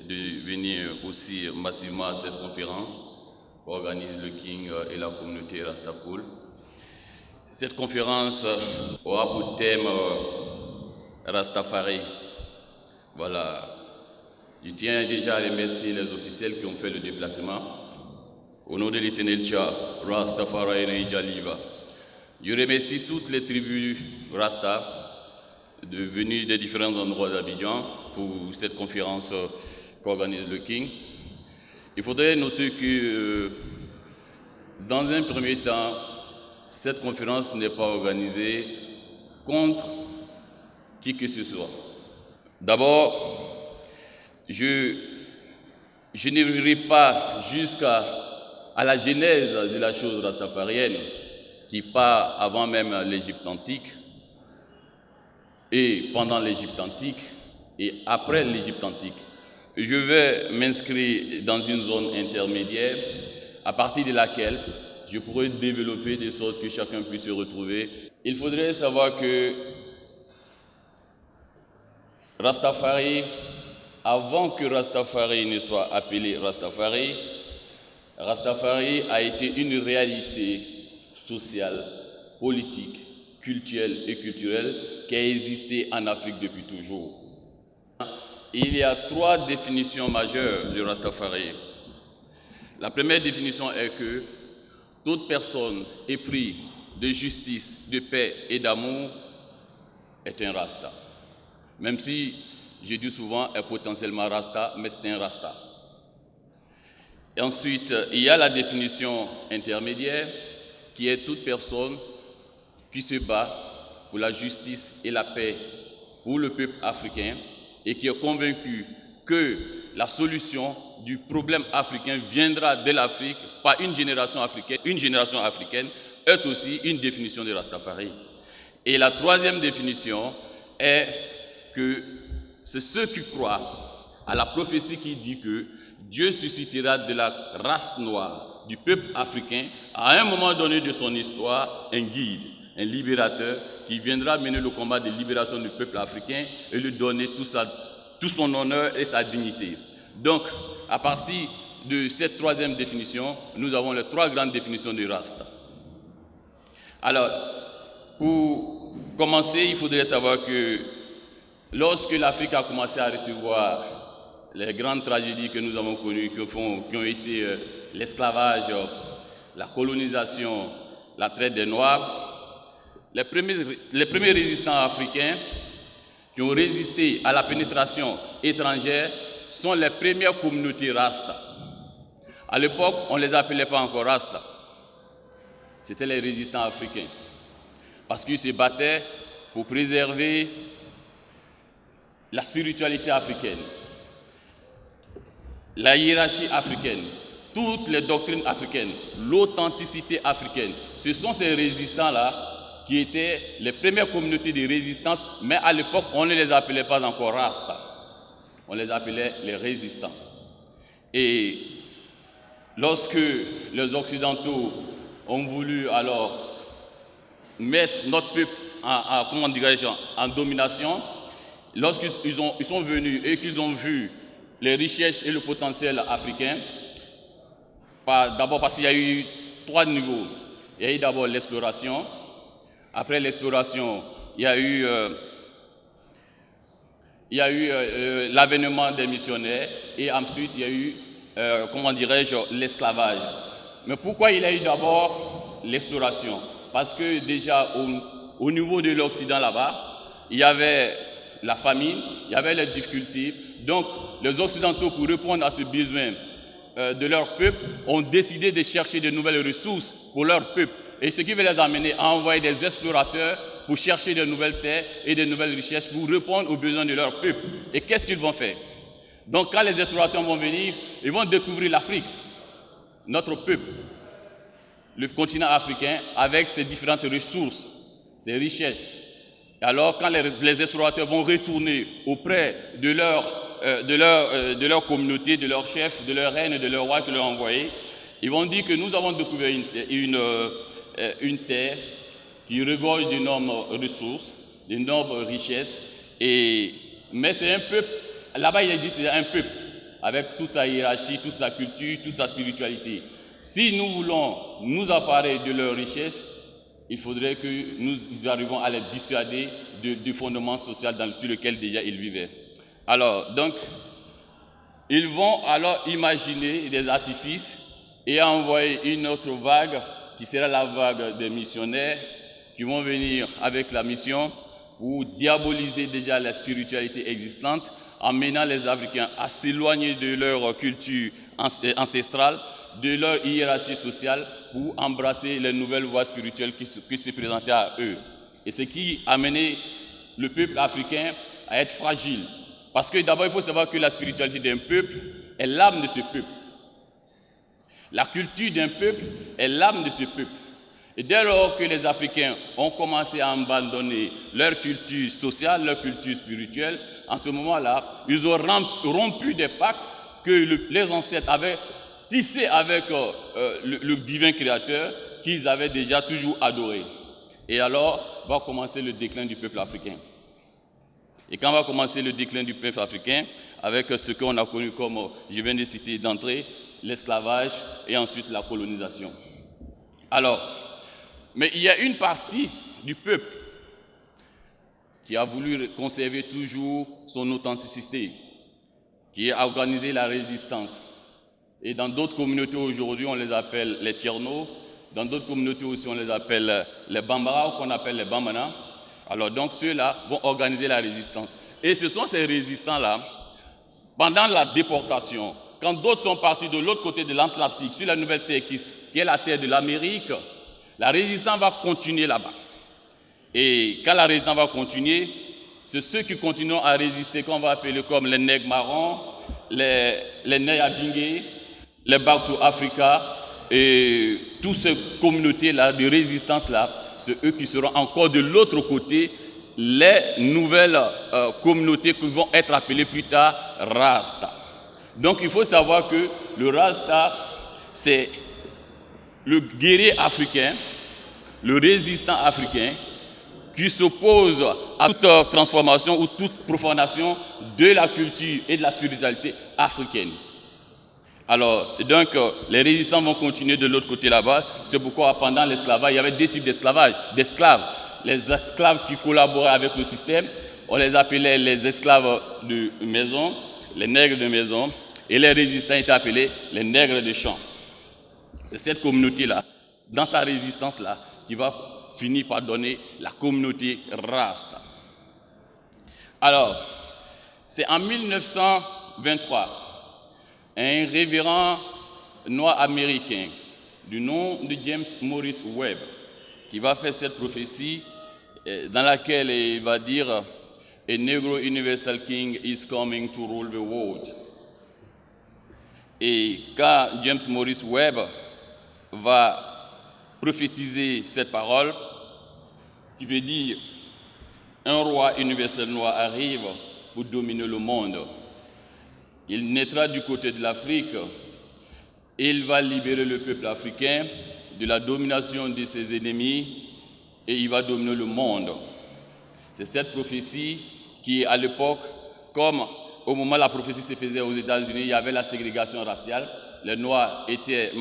de venir aussi massivement à cette conférence qu'organise le King et la communauté Rastapoul. Cette conférence aura pour thème Rastafari. Voilà. Je tiens déjà à remercier les officiels qui ont fait le déplacement. Au nom de l'Éternel Tcha, Rastafari et Jaliba. Je remercie toutes les tribus Rasta venues des différents endroits d'Abidjan pour cette conférence qu'organise le King. Il faudrait noter que dans un premier temps, cette conférence n'est pas organisée contre qui que ce soit. D'abord, je n'irai pas jusqu'à la genèse de la chose rastafarienne qui part avant même l'Égypte antique et pendant l'Égypte antique et après l'Égypte antique. Je vais m'inscrire dans une zone intermédiaire à partir de laquelle je pourrais développer de sorte que chacun puisse se retrouver. Il faudrait savoir que Rastafari, avant que Rastafari ne soit appelé Rastafari, Rastafari a été une réalité sociale, politique, culturelle et culturelle qui a existé en Afrique depuis toujours. Il y a 3 définitions majeures du Rastafari. La première définition est que toute personne éprise de justice, de paix et d'amour est un Rasta. Même si, je dis souvent, est potentiellement Rasta, mais c'est un Rasta. Et ensuite, il y a la définition intermédiaire qui est toute personne qui se bat pour la justice et la paix pour le peuple africain et qui est convaincu que la solution du problème africain viendra de l'Afrique par une génération africaine. Une génération africaine est aussi une définition de Rastafari. Et la troisième définition est que c'est ceux qui croient à la prophétie qui dit que Dieu suscitera de la race noire du peuple africain à un moment donné de son histoire un guide, un libérateur qui viendra mener le combat de libération du peuple africain et lui donner tout son honneur et sa dignité. Donc, à partir de cette troisième définition, nous avons les 3 grandes définitions du Rasta. Alors, pour commencer, il faudrait savoir que lorsque l'Afrique a commencé à recevoir les grandes tragédies que nous avons connues, qui ont été l'esclavage, la colonisation, la traite des Noirs, les premiers résistants africains qui ont résisté à la pénétration étrangère sont les premières communautés Rasta. À l'époque, on ne les appelait pas encore Rasta. C'était les résistants africains. Parce qu'ils se battaient pour préserver la spiritualité africaine, la hiérarchie africaine, toutes les doctrines africaines, l'authenticité africaine. Ce sont ces résistants-là qui étaient les premières communautés de résistance, mais à l'époque, on ne les appelait pas encore Rasta. On les appelait les résistants. Et lorsque les Occidentaux ont voulu alors mettre notre peuple en domination, lorsqu'ils sont venus et qu'ils ont vu les richesses et le potentiel africain, d'abord parce qu'il y a eu 3 niveaux. Il y a eu d'abord l'exploration. Après l'exploration, il y a eu l'avènement des missionnaires et ensuite il y a eu, l'esclavage. Mais pourquoi il y a eu d'abord l'exploration? Parce que déjà au niveau de l'Occident là-bas, il y avait la famine, il y avait les difficultés. Donc les Occidentaux, pour répondre à ce besoin de leur peuple, ont décidé de chercher de nouvelles ressources pour leur peuple. Et ce qui va les amener à envoyer des explorateurs pour chercher de nouvelles terres et de nouvelles richesses pour répondre aux besoins de leur peuple. Et qu'est-ce qu'ils vont faire? Donc quand les explorateurs vont venir, ils vont découvrir l'Afrique, notre peuple, le continent africain avec ses différentes ressources, ses richesses. Et alors quand les explorateurs vont retourner auprès de leur communauté, de leur chef, de leur reine, de leur roi qui leur a envoyé, ils vont dire que nous avons découvert une terre qui regorge d'énormes ressources, d'énormes richesses, mais c'est un peuple, là-bas il existe un peuple, avec toute sa hiérarchie, toute sa culture, toute sa spiritualité. Si nous voulons nous emparer de leur richesse, il faudrait que nous arrivions à les dissuader du fondement social sur lequel déjà ils vivaient. Alors, donc, ils vont alors imaginer des artifices et envoyer une autre vague qui sera la vague des missionnaires qui vont venir avec la mission pour diaboliser déjà la spiritualité existante, emmenant les Africains à s'éloigner de leur culture ancestrale, de leur hiérarchie sociale, pour embrasser les nouvelles voies spirituelles qui se présentaient à eux. Et ce qui a amené le peuple africain à être fragile. Parce que d'abord, il faut savoir que la spiritualité d'un peuple est l'âme de ce peuple. La culture d'un peuple est l'âme de ce peuple. Et dès lors que les Africains ont commencé à abandonner leur culture sociale, leur culture spirituelle, en ce moment-là, ils ont rompu des pactes que les ancêtres avaient tissés avec le divin créateur qu'ils avaient déjà toujours adoré. Et alors, va commencer le déclin du peuple africain. Et quand va commencer le déclin du peuple africain, avec ce qu'on a connu comme, je viens de citer d'entrée, l'esclavage et ensuite la colonisation. Alors, mais il y a une partie du peuple qui a voulu conserver toujours son authenticité, qui a organisé la résistance. Et dans d'autres communautés aujourd'hui, on les appelle les Tierno, dans d'autres communautés aussi, on les appelle les Bambara, ou qu'on appelle les Bamana. Alors donc ceux-là vont organiser la résistance. Et ce sont ces résistants-là, pendant la déportation, quand d'autres sont partis de l'autre côté de l'Atlantique, sur la nouvelle terre qui est la terre de l'Amérique, la résistance va continuer là-bas. Et quand la résistance va continuer, c'est ceux qui continuent à résister, qu'on va appeler comme les nègres marrons, les nègres abingués, les Bantu Africa, et toutes ces communautés-là, de résistance-là, c'est eux qui seront encore de l'autre côté, les nouvelles communautés qui vont être appelées plus tard Rasta. Donc il faut savoir que le Rasta, c'est le guerrier africain, le résistant africain, qui s'oppose à toute transformation ou toute profanation de la culture et de la spiritualité africaine. Alors, donc, les résistants vont continuer de l'autre côté là-bas. C'est pourquoi pendant l'esclavage, il y avait deux types d'esclavage, d'esclaves. Les esclaves qui collaboraient avec le système, on les appelait les esclaves de maison, les nègres de maison, et les résistants étaient appelés les nègres de champ. C'est cette communauté-là, dans sa résistance-là, qui va finir par donner la communauté Rasta. Alors, c'est en 1923, un révérend noir américain du nom de James Morris Webb qui va faire cette prophétie dans laquelle il va dire « A Negro Universal King is coming to rule the world ». Et quand James Morris Webb va prophétiser cette parole, qui veut dire « Un roi universel noir arrive pour dominer le monde ». Il naîtra du côté de l'Afrique et il va libérer le peuple africain de la domination de ses ennemis et il va dominer le monde. C'est cette prophétie qui, à l'époque, comme au moment où la prophétie se faisait aux États-Unis, il y avait la ségrégation raciale, les Noirs étaient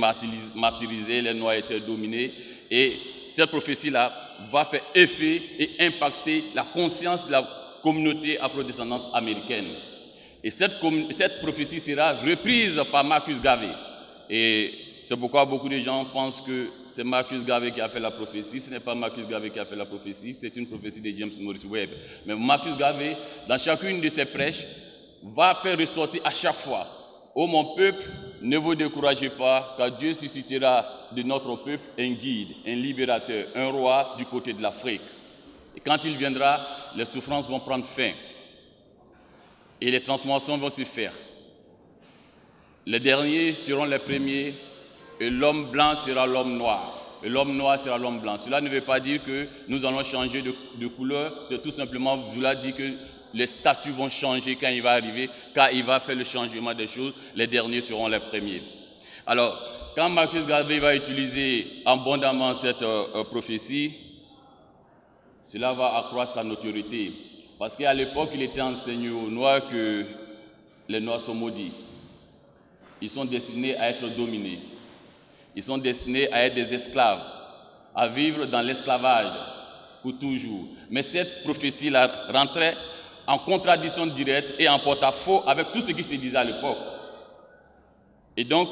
martyrisés, les Noirs étaient dominés et cette prophétie-là va faire effet et impacter la conscience de la communauté afrodescendante américaine. Et cette prophétie sera reprise par Marcus Garvey. Et c'est pourquoi beaucoup de gens pensent que c'est Marcus Garvey qui a fait la prophétie. Ce n'est pas Marcus Garvey qui a fait la prophétie, c'est une prophétie de James Morris Webb. Mais Marcus Garvey, dans chacune de ses prêches, va faire ressortir à chaque fois « Ô mon peuple, ne vous découragez pas, car Dieu suscitera de notre peuple un guide, un libérateur, un roi du côté de l'Afrique. Et quand il viendra, les souffrances vont prendre fin. Et les transformations vont se faire. Les derniers seront les premiers et l'homme blanc sera l'homme noir. Et l'homme noir sera l'homme blanc. Cela ne veut pas dire que nous allons changer de couleur. C'est tout simplement, cela dit que les statuts vont changer quand il va arriver, quand il va faire le changement des choses, les derniers seront les premiers. Alors, quand Marcus Garvey va utiliser abondamment cette prophétie, cela va accroître sa notoriété. Parce qu'à l'époque, il était enseigné aux Noirs que les Noirs sont maudits. ils sont destinés à être dominés. Ils sont destinés à être des esclaves, à vivre dans l'esclavage pour toujours. Mais cette prophétie-là rentrait en contradiction directe et en porte-à-faux avec tout ce qui se disait à l'époque. Et donc,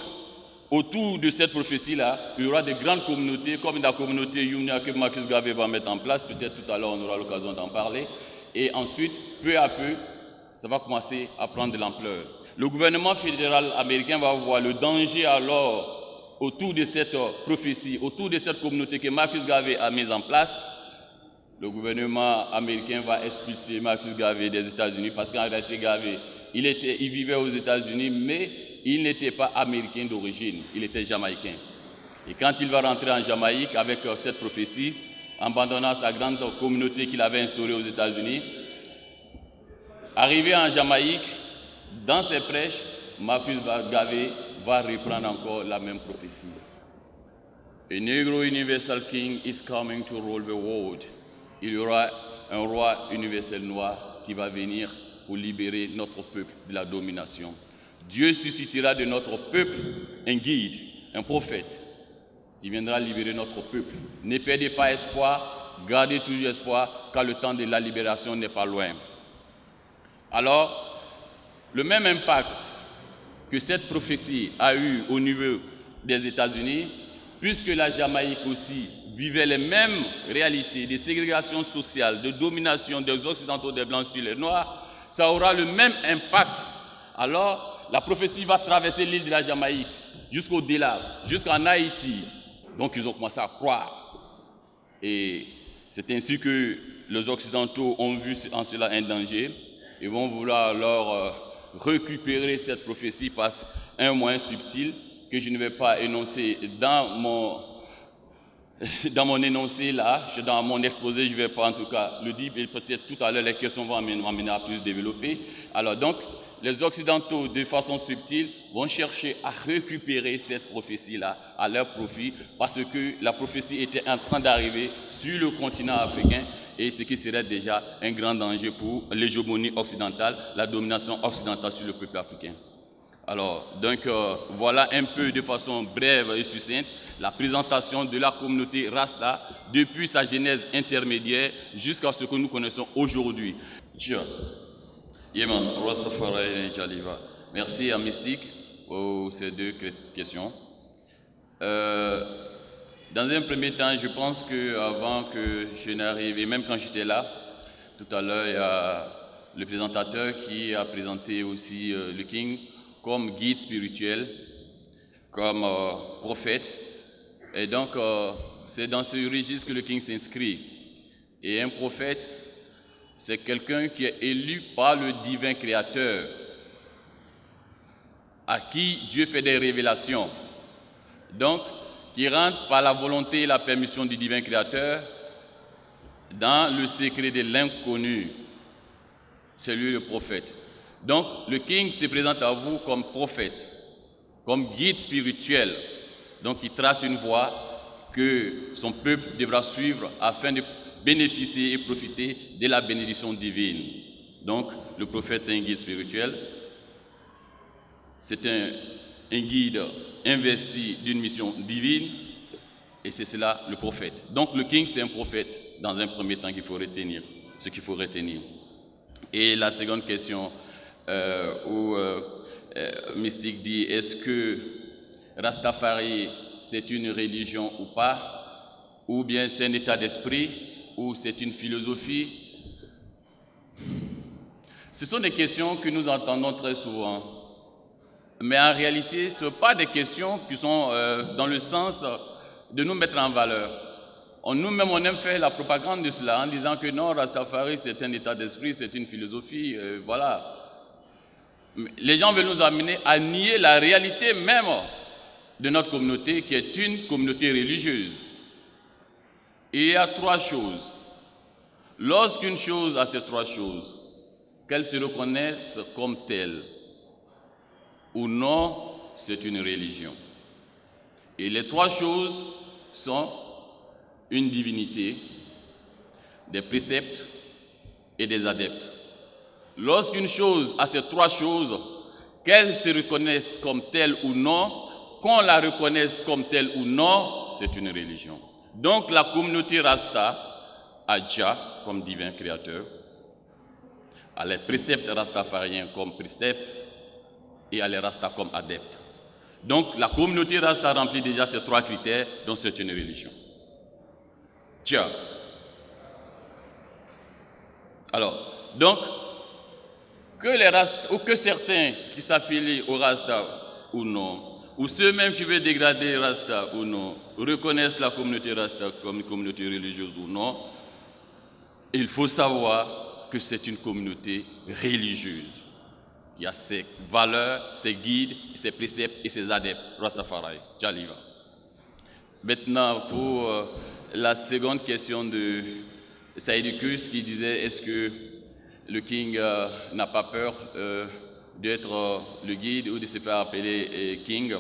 autour de cette prophétie-là, il y aura des grandes communautés, comme la communauté Yumnia que Marcus Garvey va mettre en place. Peut-être tout à l'heure, on aura l'occasion d'en parler. Et ensuite, peu à peu, ça va commencer à prendre de l'ampleur. Le gouvernement fédéral américain va voir le danger alors autour de cette prophétie, autour de cette communauté que Marcus Garvey a mise en place. Le gouvernement américain va expulser Marcus Garvey des États-Unis parce qu'en réalité, Garvey, il vivait aux États-Unis, mais il n'était pas américain d'origine, il était jamaïcain. Et quand il va rentrer en Jamaïque avec cette prophétie, abandonnant sa grande communauté qu'il avait instaurée aux États-Unis, arrivé en Jamaïque, dans ses prêches, Marcus Garvey va reprendre encore la même prophétie. A Negro Universal King is coming to rule the world. Il y aura un roi universel noir qui va venir pour libérer notre peuple de la domination. Dieu suscitera de notre peuple un guide, un prophète, qui viendra libérer notre peuple. Ne perdez pas espoir, gardez toujours espoir, car le temps de la libération n'est pas loin. Alors, le même impact que cette prophétie a eu au niveau des États-Unis, puisque la Jamaïque aussi vivait les mêmes réalités de ségrégation sociale, de domination des Occidentaux, des Blancs sur les Noirs, ça aura le même impact. Alors, la prophétie va traverser l'île de la Jamaïque jusqu'au-delà, jusqu'en Haïti. Donc, ils ont commencé à croire. Et c'est ainsi que les Occidentaux ont vu en cela un danger. Ils vont vouloir alors récupérer cette prophétie par un moyen subtil que je ne vais pas énoncer dans mon énoncé là, dans mon exposé, je ne vais pas en tout cas le dire, et peut-être tout à l'heure les questions vont m'amener à plus développer. Alors donc, les Occidentaux, de façon subtile, vont chercher à récupérer cette prophétie-là à leur profit, parce que la prophétie était en train d'arriver sur le continent africain, et ce qui serait déjà un grand danger pour l'hégémonie occidentale, la domination occidentale sur le peuple africain. Alors, donc, voilà un peu de façon brève et succincte la présentation de la communauté Rasta depuis sa genèse intermédiaire jusqu'à ce que nous connaissons aujourd'hui. Yeman, Rastafari et Jaliva. Merci à Mystique pour ces deux questions. Dans un premier temps, je pense qu'avant que je n'arrive, et même quand j'étais là, tout à l'heure, il y a le présentateur qui a présenté aussi le King comme guide spirituel, comme prophète. Et donc, c'est dans ce registre que le King s'inscrit. Et un prophète, c'est quelqu'un qui est élu par le divin créateur, à qui Dieu fait des révélations. Donc, qui rentre par la volonté et la permission du divin créateur dans le secret de l'inconnu. C'est lui le prophète. Donc, le King se présente à vous comme prophète, comme guide spirituel. Donc, il trace une voie que son peuple devra suivre afin de bénéficier et profiter de la bénédiction divine. Donc, le prophète, c'est un guide spirituel. C'est un guide investi d'une mission divine. Et c'est cela, le prophète. Donc, le King, c'est un prophète, dans un premier temps, qu'il faut retenir. Ce qu'il faut retenir. Et la seconde question, où Mystique dit, est-ce que Rastafari, c'est une religion ou pas, ou bien c'est un état d'esprit, ou c'est une philosophie? Ce sont des questions que nous entendons très souvent. Mais en réalité, ce ne sont pas des questions qui sont dans le sens de nous mettre en valeur. Nous-mêmes, on aime faire la propagande de cela en disant que non, Rastafari, c'est un état d'esprit, c'est une philosophie, voilà. Les gens veulent nous amener à nier la réalité même de notre communauté, qui est une communauté religieuse. Et il y a trois choses. Lorsqu'une chose a ces trois choses, qu'elle se reconnaisse comme telle ou non, c'est une religion. Et les trois choses sont une divinité, des préceptes et des adeptes. Lorsqu'une chose a ces trois choses, qu'elle se reconnaisse comme telle ou non, qu'on la reconnaisse comme telle ou non, c'est une religion. Donc la communauté Rasta a Jah comme divin créateur, a les préceptes rastafariens comme préceptes et a les Rasta comme adeptes. Donc la communauté Rasta remplit déjà ces 3 critères, donc c'est une religion. Jah. Alors, donc, que les Rasta, ou que certains qui s'affilient au Rasta ou non, ou ceux-mêmes qui veulent dégrader Rasta ou non, reconnaissent la communauté Rasta comme une communauté religieuse ou non, il faut savoir que c'est une communauté religieuse. Il y a ses valeurs, ses guides, ses préceptes et ses adeptes, Rastafari, Jaliva. Maintenant, pour la seconde question de Saïdikus qui disait est-ce que le King n'a pas peur d'être le guide ou de se faire appeler King.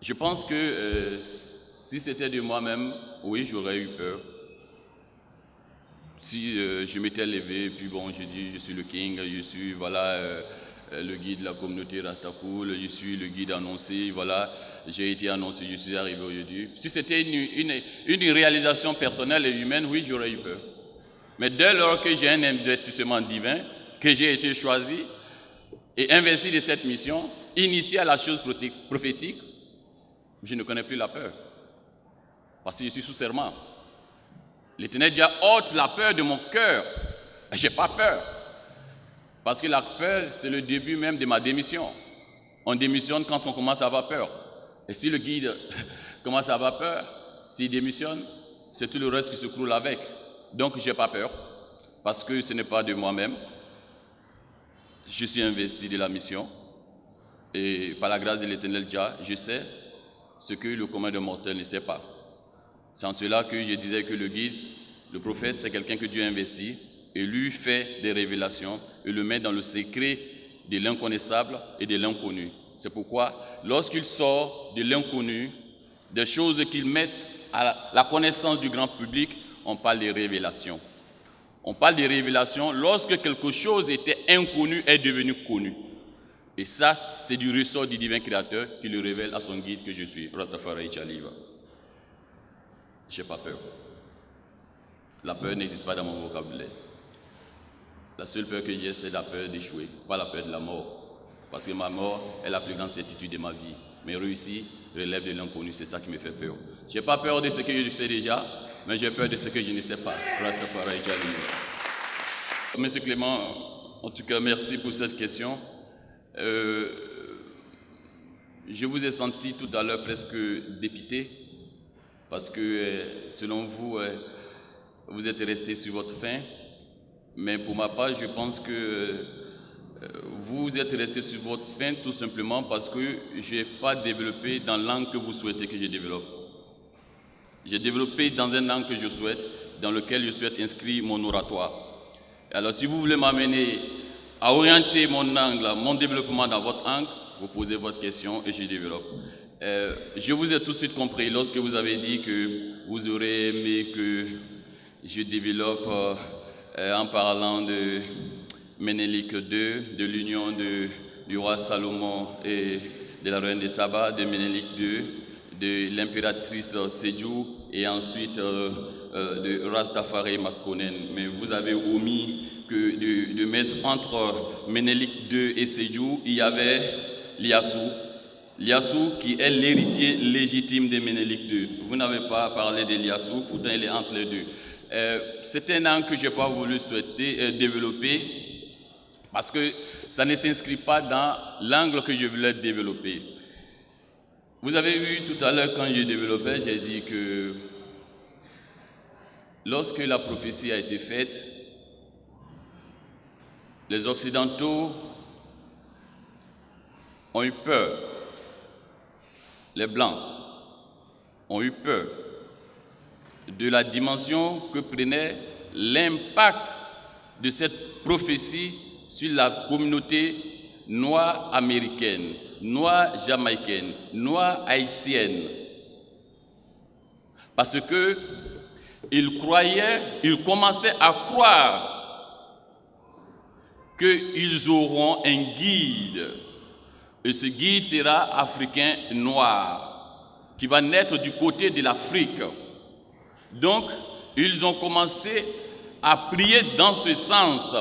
Je pense que si c'était de moi-même, oui, j'aurais eu peur. Si je m'étais levé, puis bon, je dis, je suis le King, je suis, voilà, le guide de la communauté Rastapoul, je suis le guide annoncé, voilà, j'ai été annoncé, je suis arrivé aujourd'hui. Si c'était une réalisation personnelle et humaine, oui, j'aurais eu peur. Mais dès lors que j'ai un investissement divin, que j'ai été choisi et investi de cette mission, initié à la chose prophétique, je ne connais plus la peur. Parce que je suis sous serment. L'Éternel Dieu ôte la peur de mon cœur. Je n'ai pas peur. Parce que la peur, c'est le début même de ma démission. On démissionne quand on commence à avoir peur. Et si le guide commence à avoir peur, s'il démissionne, c'est tout le reste qui se croule avec. Donc, je n'ai pas peur. Parce que ce n'est pas de moi-même. Je suis investi de la mission. Et par la grâce de l'Éternel Dieu, je sais ce que le commun des mortels ne sait pas. C'est en cela que je disais que le guide, le prophète, c'est quelqu'un que Dieu investit et lui fait des révélations et le met dans le secret de l'inconnaissable et de l'inconnu. C'est pourquoi, lorsqu'il sort de l'inconnu, des choses qu'il met à la connaissance du grand public, on parle de révélations. On parle de révélations lorsque quelque chose était inconnu est devenu connu. Et ça, c'est du ressort du divin créateur qui le révèle à son guide que je suis, Rastafari Jaliva. Je n'ai pas peur. La peur n'existe pas dans mon vocabulaire. La seule peur que j'ai, c'est la peur d'échouer, pas la peur de la mort. Parce que ma mort est la plus grande certitude de ma vie. Mais réussir relève de l'inconnu, c'est ça qui me fait peur. Je n'ai pas peur de ce que je sais déjà, mais j'ai peur de ce que je ne sais pas. Rastafari Jaliva. Monsieur Clément, en tout cas, merci pour cette question. Je vous ai senti tout à l'heure presque dépité. Parce que, selon vous, vous êtes resté sur votre faim. Mais pour ma part, je pense que vous êtes resté sur votre faim tout simplement parce que je n'ai pas développé dans l'angle que vous souhaitez que je développe. J'ai développé dans un angle que je souhaite, dans lequel je souhaite inscrire mon oratoire. Alors, si vous voulez m'amener à orienter mon angle, mon développement dans votre angle, vous posez votre question et je développe. Je vous ai tout de suite compris lorsque vous avez dit que vous aurez aimé que je développe en parlant de Ménélique II, de l'union du roi Salomon et de la reine de Saba, de Ménélique II, de l'impératrice Sédhiou et ensuite de Rastafari Makonnen. Mais vous avez omis que de mettre entre Ménélique II et Sédhiou, il y avait Liassou. Liassou qui est l'héritier légitime de Ménélique II. Vous n'avez pas parlé de Liassou, pourtant il est entre les deux. C'est un angle que je n'ai pas voulu souhaiter développer parce que ça ne s'inscrit pas dans l'angle que je voulais développer. Vous avez vu tout à l'heure quand je développais, j'ai dit que lorsque la prophétie a été faite, les Occidentaux ont eu peur. Les Blancs ont eu peur de la dimension que prenait l'impact de cette prophétie sur la communauté noire américaine, noire jamaïcaine, noire haïtienne. Parce que ils commençaient à croire qu'ils auront un guide. Et ce guide sera africain noir, qui va naître du côté de l'Afrique. Donc, ils ont commencé à prier dans ce sens.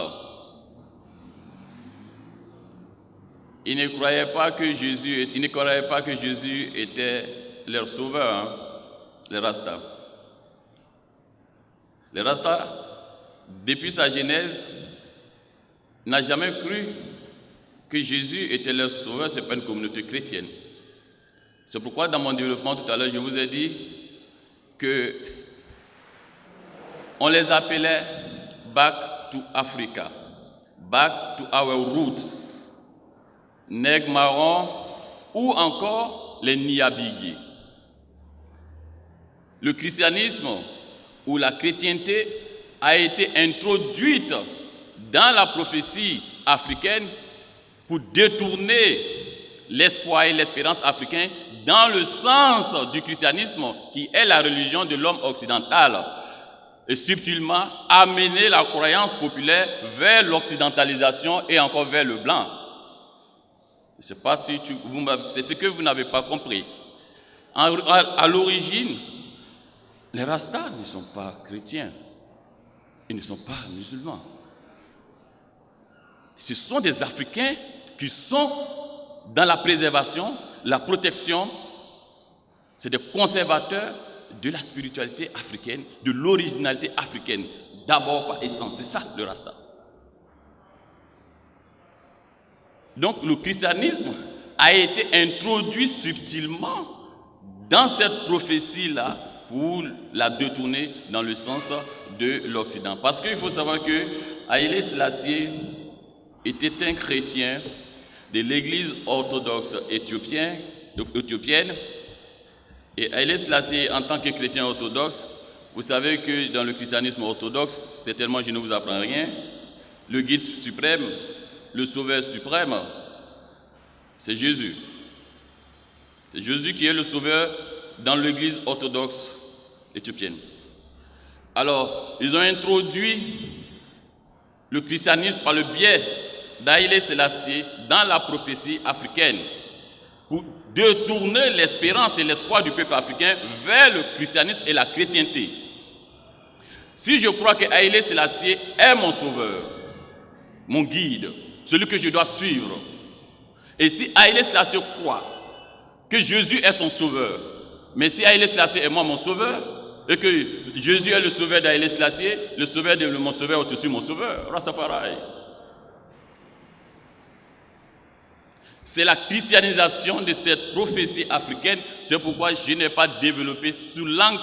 Ils ne croyaient pas que Jésus était leur sauveur, hein, les Rastas. Les Rastas, depuis sa genèse, n'a jamais cru que Jésus était leur sauveur. Ce n'est pas une communauté chrétienne. C'est pourquoi dans mon développement tout à l'heure, je vous ai dit que on les appelait Back to Africa, Back to our roots, nègres marrons ou encore les Niabigi. Le christianisme ou la chrétienté a été introduite dans la prophétie africaine pour détourner l'espoir et l'espérance africains dans le sens du christianisme qui est la religion de l'homme occidental et subtilement amener la croyance populaire vers l'occidentalisation et encore vers le blanc. Je ne sais pas si c'est ce que vous n'avez pas compris. À l'origine, les Rastas ne sont pas chrétiens, ils ne sont pas musulmans. Ce sont des Africains qui sont dans la préservation, la protection, c'est des conservateurs de la spiritualité africaine, de l'originalité africaine, d'abord par essence, c'est ça le Rasta. Donc le christianisme a été introduit subtilement dans cette prophétie-là pour la détourner dans le sens de l'Occident. Parce qu'il faut savoir que Haïlé Sélassié était un chrétien de l'église orthodoxe éthiopienne. Et Haïlé Sélassié, en tant que chrétien orthodoxe, vous savez que dans le christianisme orthodoxe, certainement je ne vous apprends rien, le guide suprême, le sauveur suprême, c'est Jésus. C'est Jésus qui est le sauveur dans l'église orthodoxe éthiopienne. Alors, ils ont introduit le christianisme par le biais d'Haïlé Sélassié dans la prophétie africaine pour détourner l'espérance et l'espoir du peuple africain vers le christianisme et la chrétienté. Si je crois que Haïlé Sélassié est mon sauveur, mon guide, celui que je dois suivre, et si Haïlé Sélassié croit que Jésus est son sauveur, mais si Haïlé Sélassié est moi mon sauveur, et que Jésus est le sauveur d'Haïlé Sélassié, le sauveur de mon sauveur est aussi mon sauveur, Rastafari. C'est la christianisation de cette prophétie africaine, c'est pourquoi je n'ai pas développé sous l'angle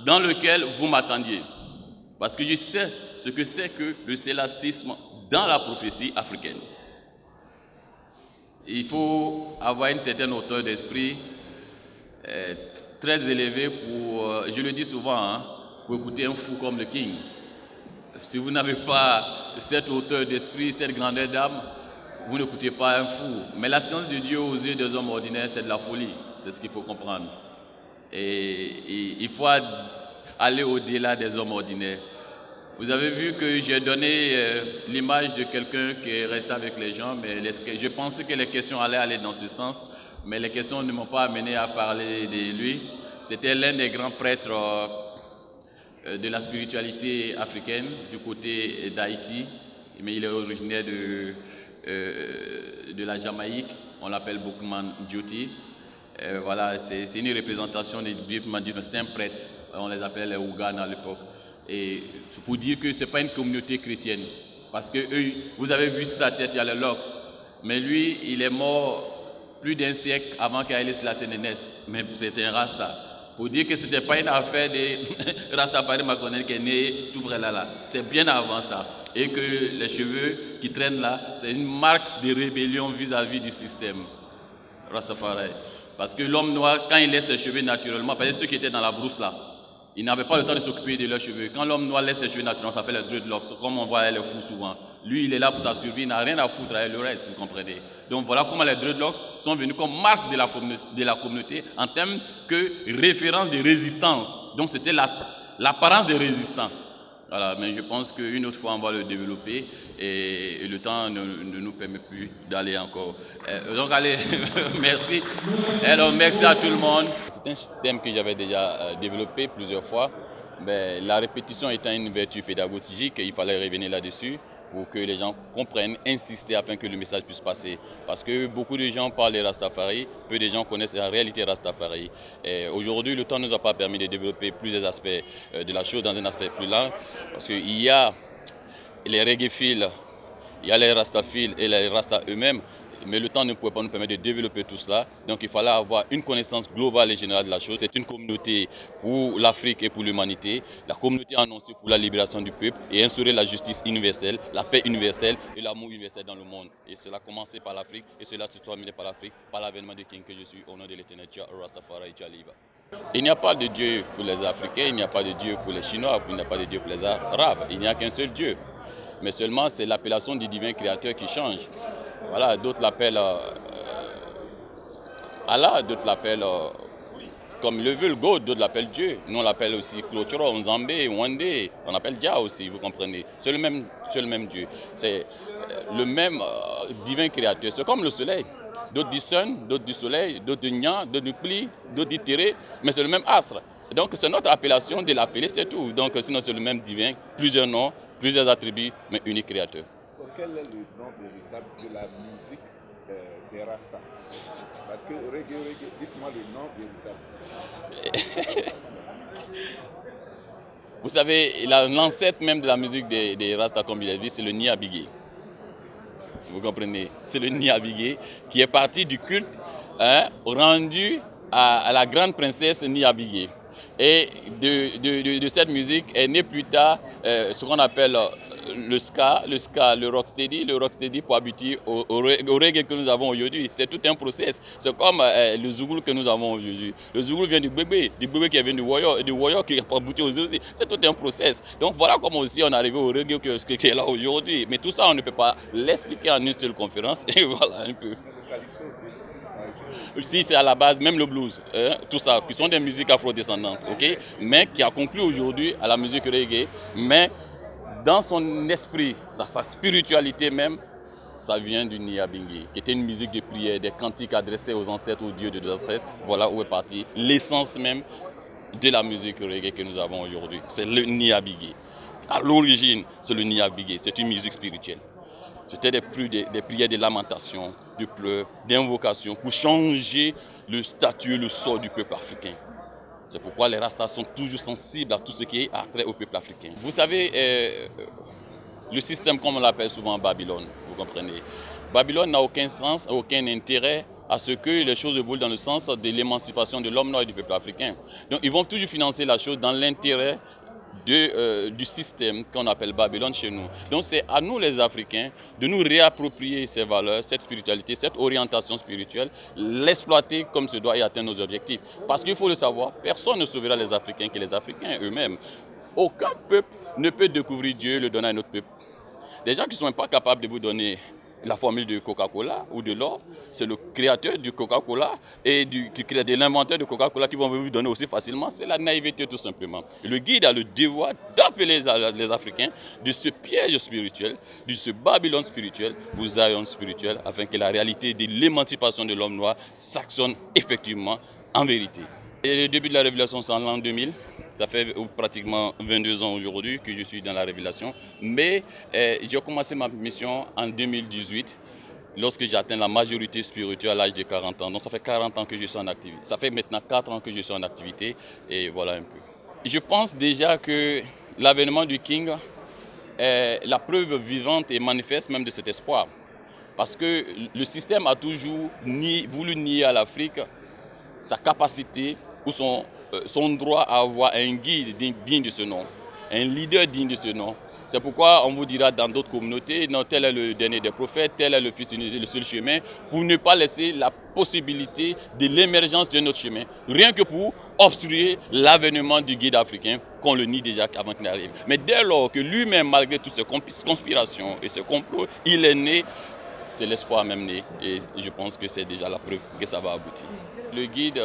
dans lequel vous m'attendiez. Parce que je sais ce que c'est que le sélassisme dans la prophétie africaine. Il faut avoir une certaine hauteur d'esprit très élevée pour, je le dis souvent, hein, pour écouter un fou comme le King. Si vous n'avez pas cette hauteur d'esprit, cette grandeur d'âme, vous n'écoutez pas un fou. Mais la science de Dieu aux yeux des hommes ordinaires, c'est de la folie. C'est ce qu'il faut comprendre. Et il faut aller au-delà des hommes ordinaires. Vous avez vu que j'ai donné l'image de quelqu'un qui est resté avec les gens, mais je pensais que les questions allaient aller dans ce sens, mais les questions ne m'ont pas amené à parler de lui. C'était l'un des grands prêtres de la spiritualité africaine du côté d'Haïti, mais il est originaire de la Jamaïque, on l'appelle Boukman Djoti. Voilà, c'est une représentation du Boukman Djoti, c'est un prêtre, on les appelait les Ougana à l'époque. Et pour dire que ce n'est pas une communauté chrétienne, parce que eux, vous avez vu sur sa tête, il y a le locks, mais lui, il est mort plus d'un siècle avant qu'Haïlé Sélassié ne naisse, mais c'était un Rasta. Pour dire que ce n'était pas une affaire de Rastafari Makonel qui est né tout près là. C'est bien avant ça. Et que les cheveux qui traînent là, c'est une marque de rébellion vis-à-vis du système Rastafari. Parce que l'homme noir, quand il laisse ses cheveux naturellement, parce que ceux qui étaient dans la brousse là, ils n'avaient pas le temps de s'occuper de leurs cheveux. Quand l'homme noir laisse ses cheveux naturellement, ça fait les dreadlocks, comme on voit les fous souvent. Lui, il est là pour sa survie, il n'a rien à foutre avec le reste, vous comprenez. Donc voilà comment les dreadlocks sont venus comme marque de la communauté en termes que référence de résistance. Donc c'était l'apparence des résistants. Voilà, mais je pense qu'une autre fois, on va le développer et le temps ne nous permet plus d'aller encore. Donc, allez, merci. Alors, merci à tout le monde. C'est un thème que j'avais déjà développé plusieurs fois. Mais la répétition étant une vertu pédagogique, il fallait revenir là-dessus pour que les gens comprennent, insister afin que le message puisse passer. Parce que beaucoup de gens parlent des Rastafari, peu de gens connaissent la réalité Rastafari. Aujourd'hui, le temps ne nous a pas permis de développer plusieurs aspects de la chose dans un aspect plus large. Parce qu'il y a les reggae-philes, il y a les Rastaphiles et les Rastas eux-mêmes. Mais le temps ne pouvait pas nous permettre de développer tout cela. Donc il fallait avoir une connaissance globale et générale de la chose. C'est une communauté pour l'Afrique et pour l'humanité. La communauté annoncée pour la libération du peuple et instaurer la justice universelle, la paix universelle et l'amour universel dans le monde. Et cela a commencé par l'Afrique et cela se termine par l'Afrique, par l'avènement de King que je suis au nom de l'Éternel Jah Rastafari Jaliba. Il n'y a pas de Dieu pour les Africains, il n'y a pas de Dieu pour les Chinois, il n'y a pas de Dieu pour les Arabes. Il n'y a qu'un seul Dieu. Mais seulement c'est l'appellation du divin créateur qui change. Voilà, d'autres l'appellent Allah, d'autres l'appellent comme le veulent God, d'autres l'appellent Dieu. Nous on l'appelle aussi Klochoro, Nzambé, Wande, on appelle Dia aussi, vous comprenez. C'est le même Dieu. C'est le même divin créateur. C'est comme le soleil. D'autres disent sun, d'autres disent soleil, d'autres disent Nya, d'autres disent Pli, d'autres disent Tiré, mais c'est le même astre. Donc c'est notre appellation de l'appeler, c'est tout. Donc sinon c'est le même divin, plusieurs noms, plusieurs attributs, mais unique créateur. Quel est le nom véritable de la musique des Rastas? Parce que reggae, dites-moi le nom véritable. Vous savez, l'ancêtre même de la musique des Rastas, comme il a dit, c'est le Niabigé. Vous comprenez? C'est le Niabigé qui est parti du culte rendu à la grande princesse Niabigé. Et de cette musique est né plus tard ce qu'on appelle le ska, le rocksteady pour habituer au reggae que nous avons aujourd'hui. C'est tout un process. C'est comme le zouglou que nous avons aujourd'hui. Le zouglou vient du bébé qui vient du warrior qui est abouti aux aussi. C'est tout un process. Donc voilà comment aussi on est arrivé au reggae qui est là aujourd'hui. Mais tout ça, on ne peut pas l'expliquer en une seule conférence. Et voilà un peu. Si c'est à la base, même le blues, tout ça, qui sont des musiques afrodescendantes, ok, mais qui a conclu aujourd'hui à la musique reggae, mais dans son esprit, sa spiritualité même, ça vient du Niabingé, qui était une musique de prière, des cantiques adressés aux ancêtres, aux dieux des ancêtres. Voilà où est partie l'essence même de la musique reggae que nous avons aujourd'hui. C'est le Niabingé. À l'origine, c'est le Niabingé, c'est une musique spirituelle. C'était des prières de lamentation, de pleurs, d'invocation pour changer le statut, le sort du peuple africain. C'est pourquoi les Rastas sont toujours sensibles à tout ce qui est attrait au peuple africain. Vous savez, le système, comme on l'appelle souvent Babylone, vous comprenez. Babylone n'a aucun sens, aucun intérêt à ce que les choses évoluent dans le sens de l'émancipation de l'homme noir et du peuple africain. Donc ils vont toujours financer la chose dans l'intérêt du système qu'on appelle Babylone chez nous. Donc c'est à nous les Africains de nous réapproprier ces valeurs, cette spiritualité, cette orientation spirituelle, l'exploiter comme se doit et atteindre nos objectifs. Parce qu'il faut le savoir, personne ne sauvera les Africains que les Africains eux-mêmes. Aucun peuple ne peut découvrir Dieu et le donner à un autre peuple. Des gens qui ne sont même pas capables de vous donner la formule de Coca-Cola ou de l'or, c'est le créateur du Coca-Cola et de l'inventeur de Coca-Cola qui vont vous donner aussi facilement. C'est la naïveté tout simplement. Et le guide a le devoir d'appeler les Africains de ce piège spirituel, de ce Babylone spirituel, au Zion spirituel, afin que la réalité de l'émancipation de l'homme noir s'actionne effectivement en vérité. Et le début de la révélation, c'est en l'an 2000. Ça fait pratiquement 22 ans aujourd'hui que je suis dans la révélation. Mais j'ai commencé ma mission en 2018, lorsque j'ai atteint la majorité spirituelle à l'âge de 40 ans. Donc ça fait 40 ans que je suis en activité. Ça fait maintenant 4 ans que je suis en activité. Et voilà un peu. Je pense déjà que l'avènement du King est la preuve vivante et manifeste même de cet espoir. Parce que le système a toujours voulu nier à l'Afrique sa capacité ou son droit à avoir un guide digne de ce nom, un leader digne de ce nom. C'est pourquoi on vous dira dans d'autres communautés, non, tel est le dernier des prophètes, tel est le fils unique, le seul chemin, pour ne pas laisser la possibilité de l'émergence d'un autre chemin, rien que pour obstruer l'avènement du guide africain, qu'on le nie déjà avant qu'il n'arrive. Mais dès lors que lui-même, malgré toutes ces conspirations et ces complots, il est né, c'est l'espoir même né, et je pense que c'est déjà la preuve que ça va aboutir. Le guide,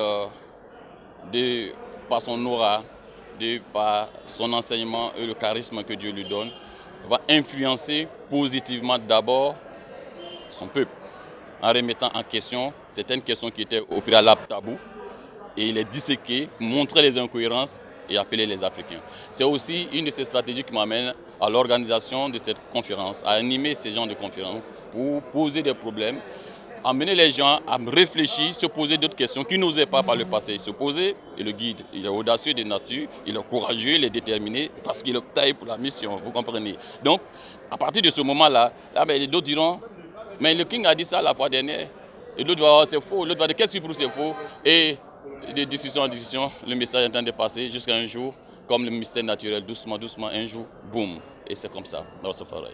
par son aura, par son enseignement et le charisme que Dieu lui donne, va influencer positivement d'abord son peuple, en remettant en question certaines questions qui étaient au préalable tabous, et les disséquer, montrer les incohérences et appeler les Africains. C'est aussi une de ces stratégies qui m'amène à l'organisation de cette conférence, à animer ces genres de conférences pour poser des problèmes, amener les gens à réfléchir, se poser d'autres questions qu'ils n'osaient pas par le passé se poser. Et le guide, il est audacieux de nature, il est courageux, il est déterminé parce qu'il est taillé pour la mission, vous comprenez. Donc, à partir de ce moment-là, les d'autres diront, mais le King a dit ça la fois dernière. Et l'autre va dire, c'est faux, l'autre va dire, qu'est-ce qui prouve c'est faux? Et de discussion en discussion, le message est en train de passer jusqu'à un jour, comme le mystère naturel, doucement, doucement, un jour, boum. Et c'est comme ça, dans ce forêt.